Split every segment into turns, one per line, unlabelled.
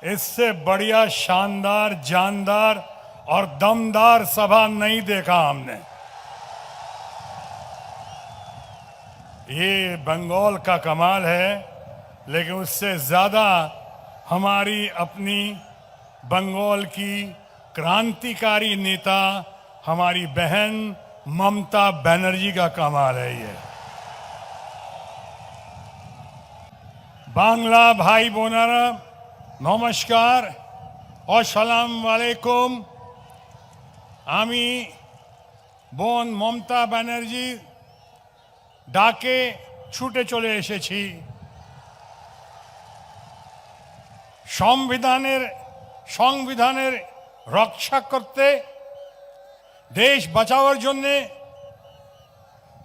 इससे बढ़िया शानदार, जानदार और दमदार सभा नहीं देखा हमने। ये बंगाल का कमाल है, लेकिन उससे ज्यादा हमारी अपनी बंगाल की क्रांतिकारी नेता हमारी बहन ममता बनर्जी का कमाल है। ये बांग्ला भाई बोनारा नमस्कार और सलाम वालेकुम। आमी बोन ममता बनर्जी डाके छूटे चले एसेছি। সংবিধানের रक्षा करते देश बचाओर जन्ने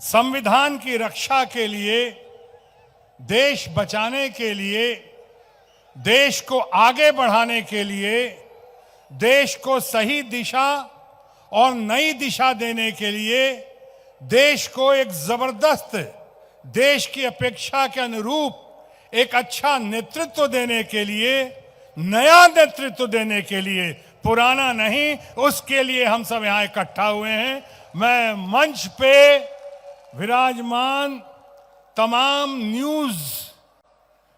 संविधान की रक्षा के लिए, देश बचाने के लिए, देश को आगे बढ़ाने के लिए, देश को सही दिशा और नई दिशा देने के लिए, देश को एक जबरदस्त, देश की अपेक्षा के अनुरूप एक अच्छा नेतृत्व देने के लिए, नया नेतृत्व देने के लिए, पुराना नहीं, उसके लिए हम सब यहां इकट्ठा हुए हैं। मैं मंच पे विराजमान तमाम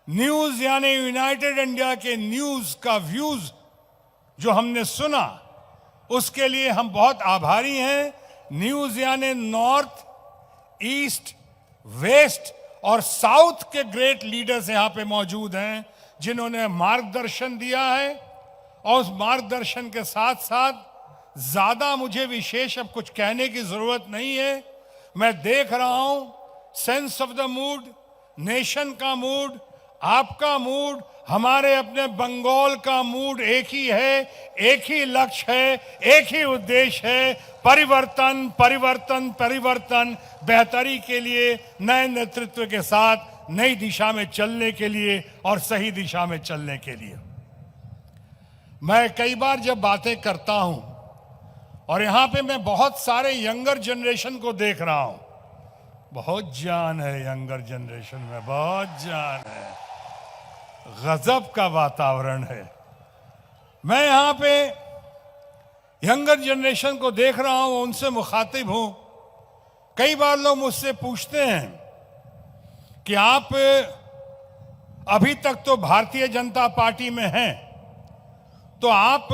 न्यूज यानी यूनाइटेड इंडिया के न्यूज का व्यूज जो हमने सुना, उसके लिए हम बहुत आभारी हैं। न्यूज यानी नॉर्थ, ईस्ट, वेस्ट और साउथ के ग्रेट लीडर्स यहां पे मौजूद हैं, जिन्होंने मार्गदर्शन दिया है। और उस मार्गदर्शन के साथ साथ ज्यादा मुझे विशेष अब कुछ कहने की जरूरत नहीं है। मैं देख रहा हूं sense of the mood, nation का मूड, आपका मूड, हमारे अपने बंगाल का मूड एक ही है, एक ही लक्ष्य है, एक ही उद्देश्य है, परिवर्तन परिवर्तन परिवर्तन, बेहतरी के लिए, नए नेतृत्व के साथ नई दिशा में चलने के लिए और सही दिशा में चलने के लिए। मैं कई बार जब बातें करता हूं और यहां पे मैं बहुत सारे यंगर जनरेशन को देख रहा हूं, बहुत जान है यंगर जनरेशन में, बहुत जान है, गजब का वातावरण है। मैं यहां पे यंगर जनरेशन को देख रहा हूं, उनसे मुखातिब हूं। कई बार लोग मुझसे पूछते हैं कि आप अभी तक तो भारतीय जनता पार्टी में हैं, तो आप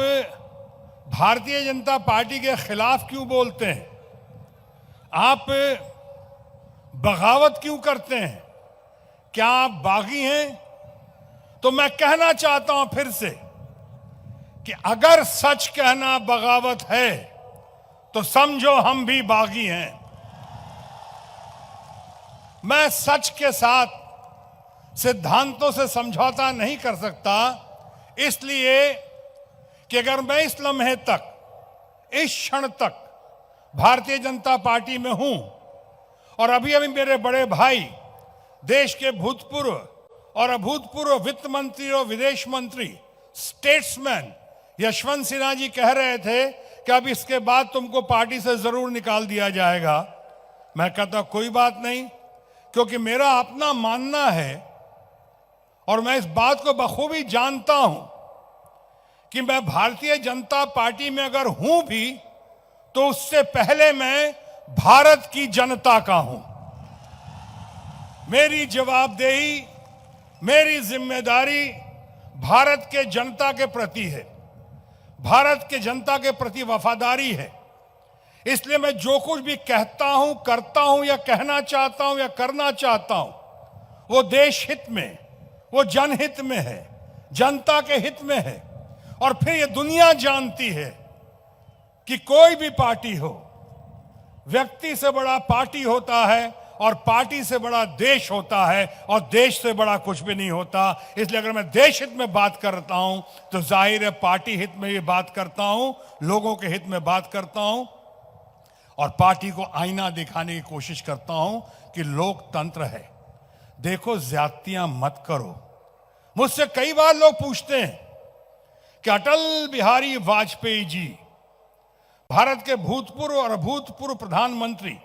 भारतीय जनता पार्टी के खिलाफ क्यों बोलते हैं? आप बगावत क्यों करते हैं? क्या आप बागी हैं? तो मैं कहना चाहता हूं फिर से कि अगर सच कहना बगावत है तो समझो हम भी बागी हैं। मैं सच के साथ सिद्धांतों से समझौता नहीं कर सकता, इसलिए कि अगर मैं इस लम्हे तक, इस क्षण तक भारतीय जनता पार्टी में हूं और अभी अभी मेरे बड़े भाई देश के भूतपूर्व और अभूतपूर्व वित्त मंत्री और विदेश मंत्री, स्टेट्समैन यशवंत सिन्हा जी कह रहे थे कि अब इसके बाद तुमको पार्टी से जरूर निकाल दिया जाएगा, मैं कहता कोई बात नहीं, क्योंकि मेरा अपना मानना है और मैं इस बात को बखूबी जानता हूं कि मैं भारतीय जनता पार्टी में अगर हूं भी तो उससे पहले मैं भारत की जनता का हूं। मेरी जवाबदेही, मेरी जिम्मेदारी भारत के जनता के प्रति है, भारत के जनता के प्रति वफादारी है। इसलिए मैं जो कुछ भी कहता हूं, करता हूं या कहना चाहता हूं या करना चाहता हूं, वो देश हित में, वो जनहित में है, जनता के हित में है। और फिर ये दुनिया जानती है कि कोई भी पार्टी हो, व्यक्ति से बड़ा पार्टी होता है और पार्टी से बड़ा देश होता है और देश से बड़ा कुछ भी नहीं होता। इसलिए अगर मैं देश हित में बात करता हूं तो जाहिर है पार्टी हित में ये बात करता हूं, लोगों के हित में बात करता हूं और पार्टी को आईना दिखाने की कोशिश करता हूं कि लोकतंत्र है, देखो ज्यादतियां मत करो। मुझसे कई बार लोग पूछते हैं कि अटल बिहारी वाजपेयी जी, भारत के भूतपूर्व और अभूतपूर्व प्रधानमंत्री,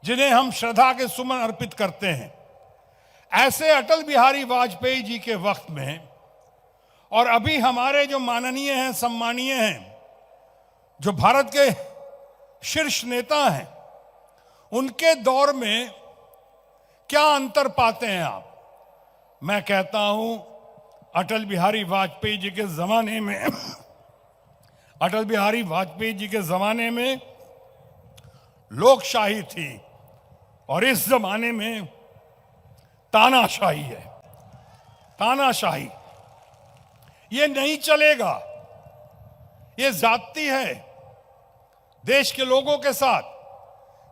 जिन्हें हम श्रद्धा के सुमन अर्पित करते हैं, ऐसे अटल बिहारी वाजपेयी जी के वक्त में और अभी हमारे जो माननीय हैं, सम्मानीय हैं, जो भारत के शीर्ष नेता हैं, उनके दौर में क्या अंतर पाते हैं आप? मैं कहता हूं अटल बिहारी वाजपेयी जी के जमाने में अटल बिहारी वाजपेयी जी के जमाने में लोकशाही थी और इस जमाने में तानाशाही है। तानाशाही ये नहीं चलेगा। ये जाती है देश के लोगों के साथ।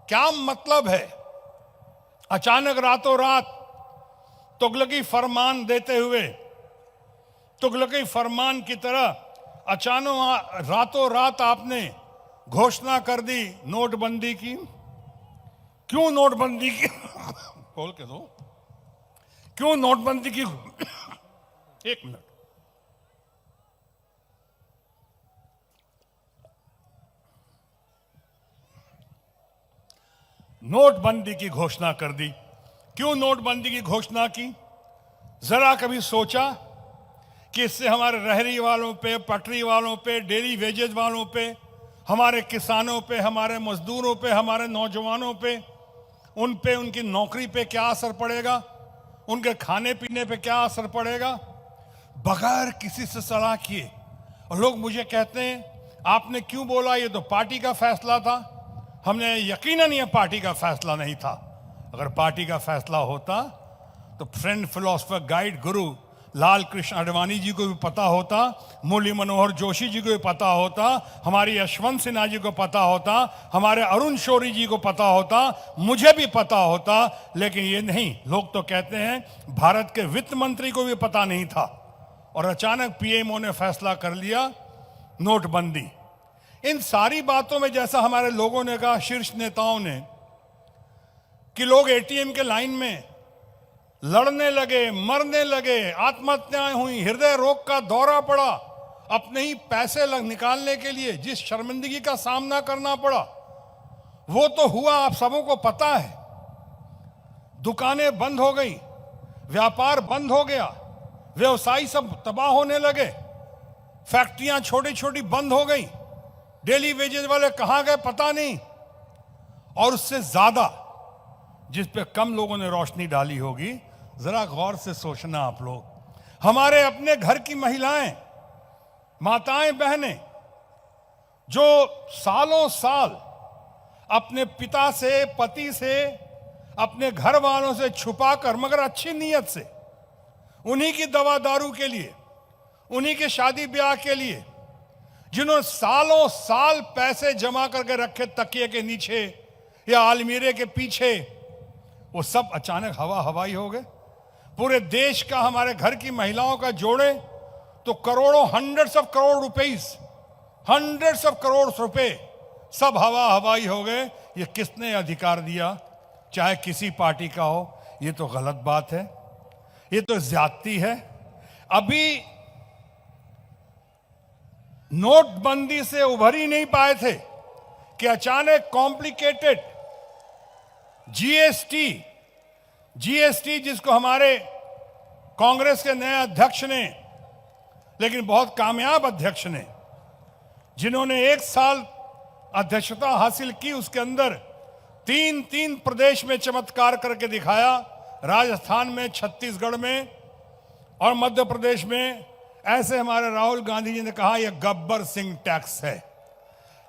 क्या मतलब है अचानक रातों रात तुगलकी फरमान देते हुए, तुगलकी फरमान की तरह अचानक रातों रात आपने घोषणा कर दी नोटबंदी की? क्यों नोटबंदी की? खोल के दो। क्यों नोटबंदी की? एक मिनट। नोटबंदी की घोषणा कर दी। क्यों नोटबंदी की घोषणा की? जरा कभी सोचा कि इससे हमारे रहरी वालों पे, पटरी वालों पे, डेली वेजेज वालों पे, हमारे किसानों पे, हमारे मजदूरों पे, हमारे नौजवानों पे, उन पे, उनकी नौकरी पे क्या असर पड़ेगा? उनके खाने पीने पे क्या असर पड़ेगा? बगैर किसी से सलाह किए। और लोग मुझे कहते हैं आपने क्यों बोला, ये तो पार्टी का फैसला था। हमने यकीनन ये पार्टी का फैसला नहीं था। अगर पार्टी का फैसला होता तो फ्रेंड, फिलोसफर, गाइड, गुरु लाल कृष्ण आडवाणी जी को भी पता होता, मुरली मनोहर जोशी जी को भी पता होता, हमारी यशवंत सिन्हा जी को पता होता, हमारे अरुण शौरी जी को पता होता, मुझे भी पता होता। लेकिन ये नहीं, लोग तो कहते हैं भारत के वित्त मंत्री को भी पता नहीं था और अचानक पीएमओ ने फैसला कर लिया नोटबंदी। इन सारी बातों में जैसा हमारे लोगों ने कहा, शीर्ष नेताओं ने, कि लोग एटीएम के लाइन में लड़ने लगे, मरने लगे, आत्महत्याएं हुई, हृदय रोग का दौरा पड़ा, अपने ही पैसे निकालने के लिए जिस शर्मिंदगी का सामना करना पड़ा वो तो हुआ, आप सबों को पता है। दुकानें बंद हो गई, व्यापार बंद हो गया, व्यवसायी सब तबाह होने लगे, फैक्ट्रियां छोटी छोटी बंद हो गई, डेली वेजेस वाले कहां गए पता नहीं। और उससे ज्यादा जिस पे कम लोगों ने रोशनी डाली होगी, जरा गौर से सोचना आप लोग, हमारे अपने घर की महिलाएं, माताएं, बहनें, जो सालों साल अपने पिता से, पति से, अपने घर वालों से छुपाकर, मगर अच्छी नीयत से, उन्हीं की दवा दारू के लिए, उन्हीं के शादी ब्याह के लिए, जिन्होंने सालों साल पैसे जमा करके रखे तकिए के नीचे या अलमीरे के पीछे, वो सब अचानक हवा हवाई हो गए। पूरे देश का, हमारे घर की महिलाओं का जोड़े तो करोड़ों, hundreds of crore rupees, hundreds of crore रुपए सब हवा हवाई हो गए। ये किसने अधिकार दिया? चाहे किसी पार्टी का हो। ये तो गलत बात है, ये तो ज्यादती है। अभी नोटबंदी से उभर ही नहीं पाए थे कि अचानक कॉम्प्लिकेटेड जीएसटी जिसको हमारे कांग्रेस के नए अध्यक्ष ने, लेकिन बहुत कामयाब अध्यक्ष ने, जिन्होंने 1 साल अध्यक्षता हासिल की, उसके अंदर 3 प्रदेश में चमत्कार करके दिखाया। राजस्थान में, छत्तीसगढ़ में और मध्य प्रदेश में। ऐसे हमारे राहुल गांधी जी ने कहा यह गब्बर सिंह टैक्स है।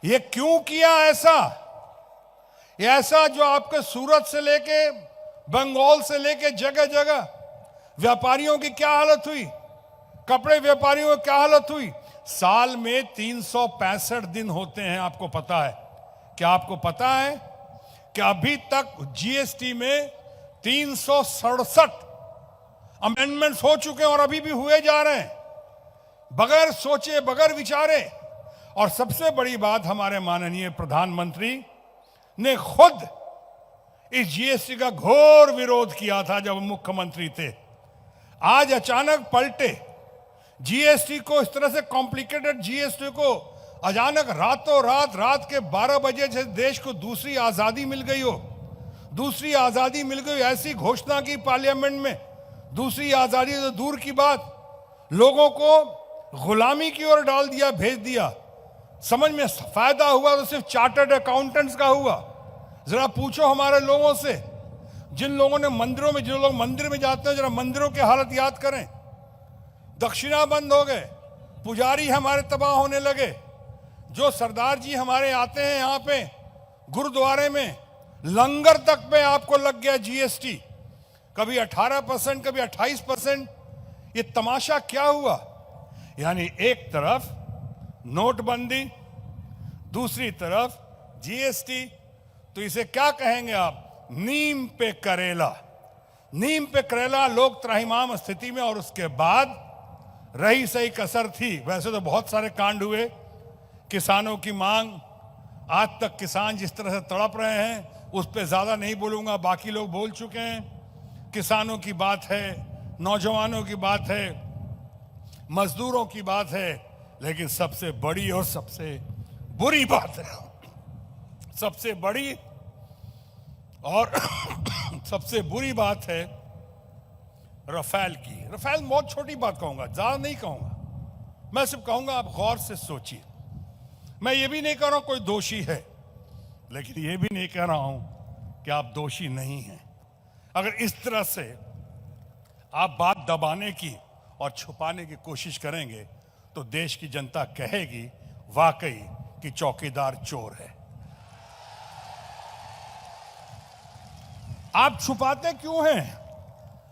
ये क्यों किया ऐसा? ये ऐसा जो आपके सूरत से लेके, बंगाल से लेके जगह जगह व्यापारियों की क्या हालत हुई, कपड़े व्यापारियों की क्या हालत हुई। साल में 365 दिन होते हैं, आपको पता है? क्या आपको पता है कि अभी तक जीएसटी में 367 अमेंडमेंट्स हो चुके हैं और अभी भी हुए जा रहे हैं, बगैर सोचे, बगैर विचारे। और सबसे बड़ी बात, हमारे माननीय प्रधानमंत्री ने खुद इस जीएसटी का घोर विरोध किया था जब मुख्यमंत्री थे। आज अचानक पलटे, जीएसटी को इस तरह से कॉम्प्लिकेटेड जीएसटी को अचानक रातों रात के 12 बजे से देश को दूसरी आजादी मिल गई हो, दूसरी आजादी मिल गई, ऐसी घोषणा की पार्लियामेंट में। दूसरी आजादी तो दूर की बात, लोगों को गुलामी की ओर डाल दिया, भेज दिया। समझ में फायदा हुआ तो सिर्फ चार्टर्ड अकाउंटेंट्स का हुआ। जरा पूछो हमारे लोगों से, जिन लोगों ने मंदिरों में, जो लोग मंदिर में जाते हैं, जरा मंदिरों की हालत याद करें। दक्षिणा बंद हो गए, पुजारी हमारे तबाह होने लगे। जो सरदार जी हमारे आते हैं यहाँ पे गुरुद्वारे में, लंगर तक पे आपको लग गया जीएसटी, कभी 18%, कभी 28%। ये तमाशा क्या हुआ? यानी एक तरफ नोटबंदी, दूसरी तरफ जीएसटी। तो इसे क्या कहेंगे आप? नीम पे करेला। नीम पे करेला, लोग त्राहिमाम स्थिति में। और उसके बाद रही सही कसर थी। वैसे तो बहुत सारे कांड हुए, किसानों की मांग, आज तक किसान जिस तरह से तड़प रहे हैं उस पर ज्यादा नहीं बोलूंगा, बाकी लोग बोल चुके हैं। किसानों की बात है, नौजवानों की बात है, मजदूरों की बात है, लेकिन सबसे बड़ी और सबसे बुरी बात है, सबसे बड़ी और सबसे बुरी बात है राफेल की। राफेल बहुत छोटी बात कहूंगा, ज्यादा नहीं कहूंगा। मैं सिर्फ कहूंगा आप गौर से सोचिए। मैं ये भी नहीं कह रहा हूं कोई दोषी है, लेकिन ये भी नहीं कह रहा हूं कि आप दोषी नहीं हैं। अगर इस तरह से आप बात दबाने की और छुपाने की कोशिश करेंगे तो देश की जनता कहेगी वाकई कि चौकीदार चोर है। आप छुपाते क्यों हैं?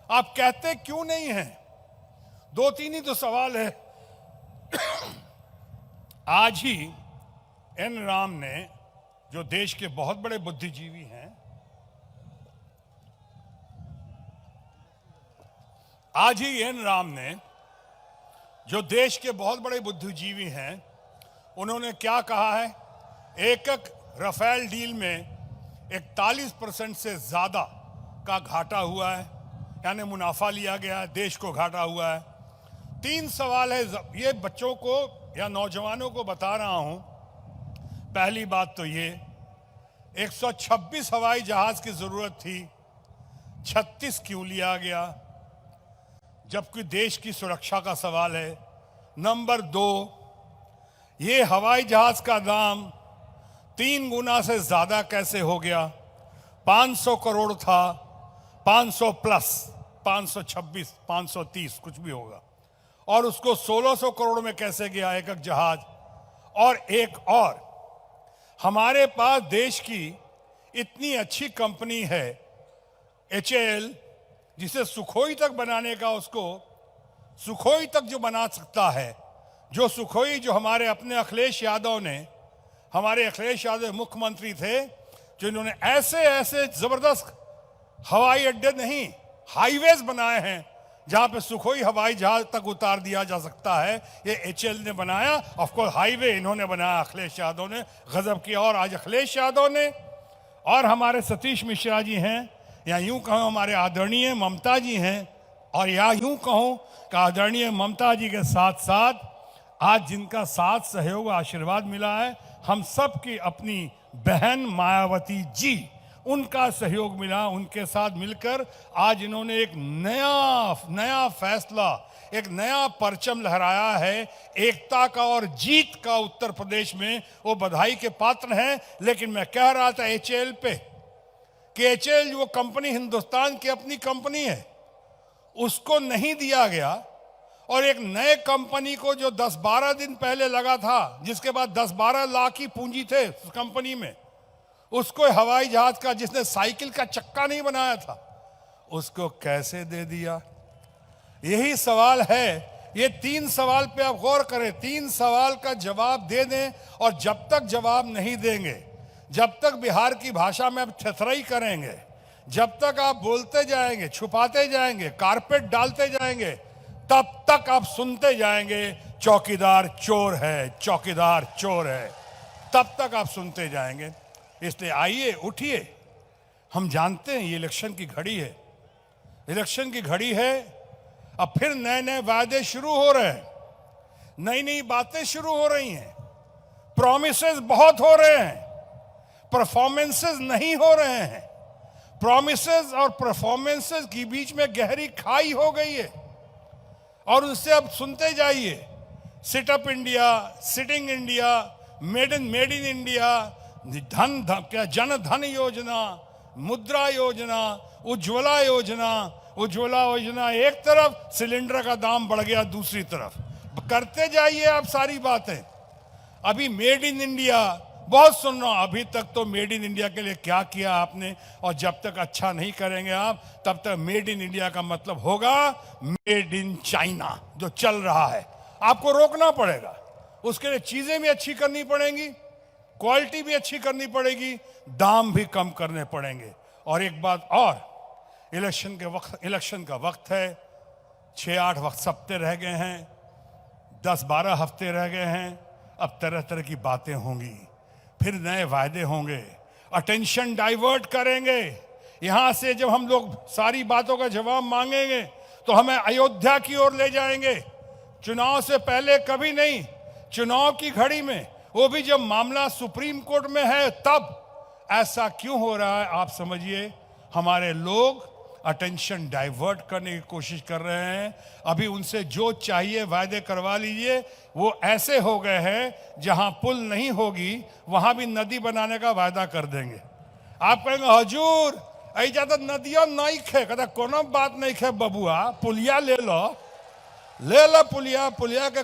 आप कहते क्यों नहीं हैं? दो तीन ही तो सवाल है। आज ही एन राम ने, जो देश के बहुत बड़े बुद्धिजीवी हैं, आज ही एन राम ने, जो देश के बहुत बड़े बुद्धिजीवी हैं, उन्होंने क्या कहा है? एक राफेल डील में 41% से ज्यादा का घाटा हुआ है, यानी मुनाफा लिया गया, देश को घाटा हुआ है। 3 सवाल है, ये बच्चों को या नौजवानों को बता रहा हूं। पहली बात तो ये, 126 हवाई जहाज की जरूरत थी, 36 क्यों लिया गया, जबकि देश की सुरक्षा का सवाल है। नंबर 2, ये हवाई जहाज का दाम 3 गुना से ज्यादा कैसे हो गया? 500 करोड़ था, 500 प्लस 526, 530 कुछ भी होगा, और उसको 1600 करोड़ में कैसे गया एक जहाज? और एक और, हमारे पास देश की इतनी अच्छी कंपनी है HAL, जिसे सुखोई तक बनाने का, उसको सुखोई तक जो बना सकता है, जो सुखोई, जो हमारे अपने अखिलेश यादव ने, हमारे अखिलेश यादव मुख्यमंत्री थे, जो इन्होंने ऐसे ऐसे जबरदस्त हवाई अड्डे नहीं, हाईवेज बनाए हैं जहां पे सुखोई हवाई जहाज तक उतार दिया जा सकता है। ये HAL ने बनाया। ऑफ कोर्स हाईवे इन्होंने बनाया, अखिलेश यादव ने, गजब किया। और आज अखिलेश यादव ने और हमारे सतीश मिश्रा जी हैं, या यूं कहूं हमारे आदरणीय ममता जी हैं, और या यूं कहूं कि आदरणीय ममता जी के साथ साथ आज जिनका साथ सहयोग आशीर्वाद मिला है, हम सब की अपनी बहन मायावती जी, उनका सहयोग मिला। उनके साथ मिलकर आज इन्होंने एक नया फैसला, एक नया परचम लहराया है एकता का और जीत का उत्तर प्रदेश में। वो बधाई के पात्र हैं। लेकिन मैं कह रहा था HAL पे कि HAL वो कंपनी हिंदुस्तान की अपनी कंपनी है, उसको नहीं दिया गया, और एक नए कंपनी को जो 10-12 दिन पहले लगा था, जिसके बाद 10-12 लाख की पूंजी थे उस कंपनी में, उसको हवाई जहाज का, जिसने साइकिल का चक्का नहीं बनाया था, उसको कैसे दे दिया? यही सवाल है। ये 3 सवाल पे आप गौर करें, 3 सवाल का जवाब दे दें। और जब तक जवाब नहीं देंगे, जब तक बिहार की भाषा में आप थेथराई करेंगे, जब तक आप बोलते जाएंगे, छुपाते जाएंगे, कारपेट डालते जाएंगे, तब तक आप सुनते जाएंगे चौकीदार चोर है, चौकीदार चोर है। तब तक आप सुनते जाएंगे। इसलिए आइए, उठिए। हम जानते हैं ये इलेक्शन की घड़ी है, इलेक्शन की घड़ी है। अब फिर नए नए वायदे शुरू हो रहे हैं, नई नई बातें शुरू हो रही हैं, प्रॉमिसेस बहुत हो रहे हैं, परफॉर्मेंसेस नहीं हो रहे हैं। प्रॉमिसेस और परफॉर्मेंसेस के बीच में गहरी खाई हो गई है। और उससे अब सुनते जाइए, sit up India, sitting India, made in India, क्या जन धन योजना, मुद्रा योजना, उज्ज्वला योजना। उज्ज्वला योजना एक तरफ, सिलेंडर का दाम बढ़ गया दूसरी तरफ। करते जाइए आप सारी बातें। अभी मेड इन इंडिया बहुत सुन रहा हूं, अभी तक तो मेड इन इंडिया के लिए क्या किया आपने, और जब तक अच्छा नहीं करेंगे आप तब तक मेड इन इंडिया का मतलब होगा मेड इन चाइना, जो चल रहा है। आपको रोकना पड़ेगा, उसके लिए चीजें भी अच्छी करनी पड़ेंगी, क्वालिटी भी अच्छी करनी पड़ेगी, दाम भी कम करने पड़ेंगे। और एक बात और, इलेक्शन का वक्त है, 6-8 हफ्ते रह गए हैं, 10-12 हफ्ते रह गए हैं। अब तरह तरह की बातें होंगी, फिर नए वायदे होंगे, अटेंशन डाइवर्ट करेंगे। यहां से जब हम लोग सारी बातों का जवाब मांगेंगे तो हमें अयोध्या की ओर ले जाएंगे। चुनाव से पहले कभी नहीं, चुनाव की घड़ी में, वो भी जब मामला सुप्रीम कोर्ट में है तब। ऐसा क्यों हो रहा है आप समझिए। हमारे लोग अटेंशन डाइवर्ट करने की कोशिश कर रहे हैं। अभी उनसे जो चाहिए वायदे करवा लीजिए। वो ऐसे हो गए हैं जहां पुल नहीं होगी वहां भी नदी बनाने का वायदा कर देंगे। आप कहेंगे हजूर ऐजा तो नदिया नहीं खे, कहता कोनो बात नहीं खे बबुआ, पुलिया ले लो पुलिया। पुलिया के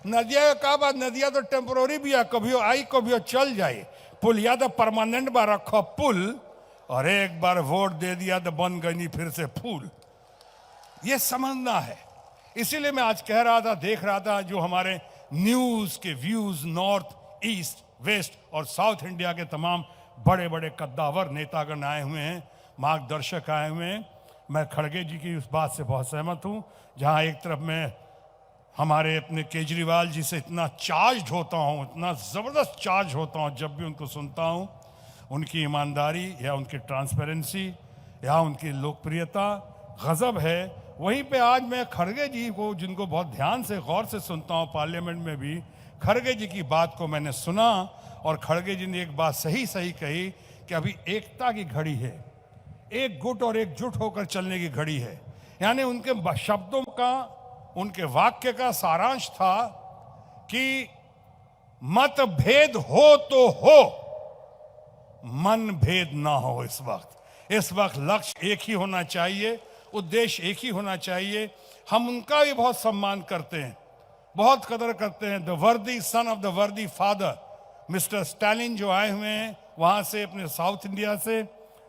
नदिया का बात, नदिया तो टेम्पोररी भी है, कभी आई कभी चल जाए। पुलिया तो परमानेंट बा रखो पुल, और एक बार वोट दे दिया तो बन गई फिर से फूल। ये समझना है। इसीलिए मैं आज कह रहा था, देख रहा था जो हमारे न्यूज के व्यूज नॉर्थ, ईस्ट, वेस्ट और साउथ इंडिया के तमाम बड़े बड़े कद्दावर नेतागण आए हुए हैं, मार्गदर्शक आए हुए हैं। मैं खड़गे जी की उस बात से बहुत सहमत हूं, जहां एक तरफ मैं हमारे अपने केजरीवाल जी से इतना चार्ज होता हूं, इतना जबरदस्त चार्ज होता हूं जब भी उनको सुनता हूं, उनकी ईमानदारी या उनकी ट्रांसपेरेंसी या उनकी लोकप्रियता गजब है। वहीं पे आज मैं खड़गे जी को, जिनको बहुत ध्यान से गौर से सुनता हूं पार्लियामेंट में भी, खड़गे जी की बात को मैंने सुना और खड़गे जी ने एक बात सही कही कि अभी एकता की घड़ी है, एक गुट और एकजुट होकर चलने की घड़ी है। यानी उनके शब्दों का, उनके वाक्य का सारांश था कि मतभेद हो तो हो, मन भेद ना हो। इस वक्त लक्ष्य एक ही होना चाहिए, उद्देश्य एक ही होना चाहिए। हम उनका भी बहुत सम्मान करते हैं, बहुत कदर करते हैं। द वर्दी सन ऑफ द वर्दी फादर मिस्टर स्टालिन जो आए हुए हैं वहां से, अपने साउथ इंडिया से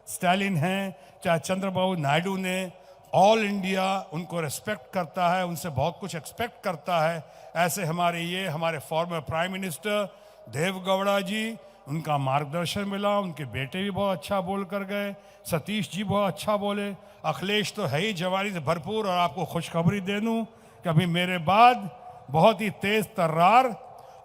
स्टालिन हैं, चाहे चंद्रबाबू नायडू ने, ऑल इंडिया उनको रेस्पेक्ट करता है, उनसे बहुत कुछ एक्सपेक्ट करता है। ऐसे हमारे फॉर्मर प्राइम मिनिस्टर देवगौड़ा जी, उनका मार्गदर्शन मिला, उनके बेटे भी बहुत अच्छा बोल कर गए, सतीश जी बहुत अच्छा बोले, अखिलेश तो है ही जवानी से भरपूर। और आपको खुशखबरी दे दूं कि अभी मेरे बाद बहुत ही तेज तर्रार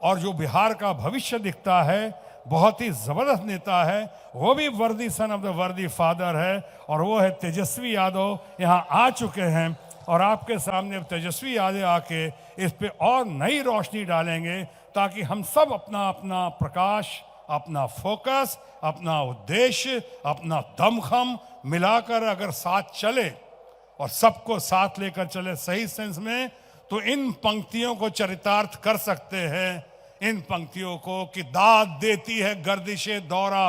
और जो बिहार का भविष्य दिखता है, बहुत ही जबरदस्त नेता है, वो भी वर्दी सन ऑफ द वर्दी फादर है, और वो है तेजस्वी यादव। यहाँ आ चुके हैं और आपके सामने तेजस्वी यादव आके इस पे और नई रोशनी डालेंगे, ताकि हम सब अपना अपना प्रकाश, अपना फोकस, अपना उद्देश्य, अपना दमखम मिलाकर अगर साथ चले और सबको साथ लेकर चले सही सेंस में, तो इन पंक्तियों को चरितार्थ कर सकते हैं। इन पंक्तियों को कि दाद देती है गर्दिशे दौरा,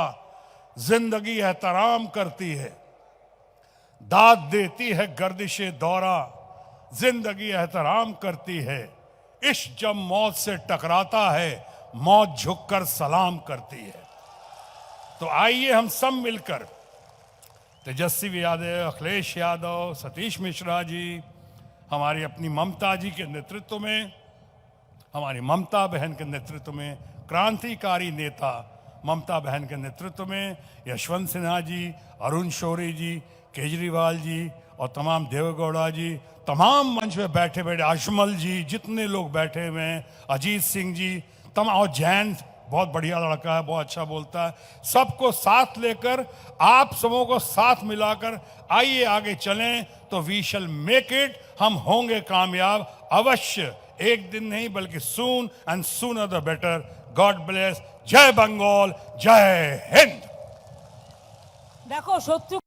जिंदगी एहतराम करती है। दाद देती है गर्दिशे दौरा, जिंदगी एहतराम करती है। इश्क जब मौत से टकराता है, मौत झुककर सलाम करती है। तो आइए हम सब मिलकर, तेजस्वी यादव, अखिलेश यादव, सतीश मिश्रा जी, हमारी अपनी ममता जी के नेतृत्व में, हमारी ममता बहन के नेतृत्व में, क्रांतिकारी नेता ममता बहन के नेतृत्व में, यशवंत सिन्हा जी, अरुण शौरी जी, केजरीवाल जी और तमाम देवेगौड़ा जी, तमाम मंच में बैठे बैठे अजमल जी, जितने लोग बैठे हुए हैं, अजीत सिंह जी, तमाम, और जैन बहुत बढ़िया लड़का है, बहुत अच्छा बोलता है। सबको साथ लेकर, आप सबों को साथ मिलाकर आइए आगे चलें, तो वी शैल मेक इट। हम होंगे कामयाब अवश्य, एक दिन नहीं बल्कि soon, and sooner the better. God bless. जय बंगाल, जय हिंद।
देखो शत्रु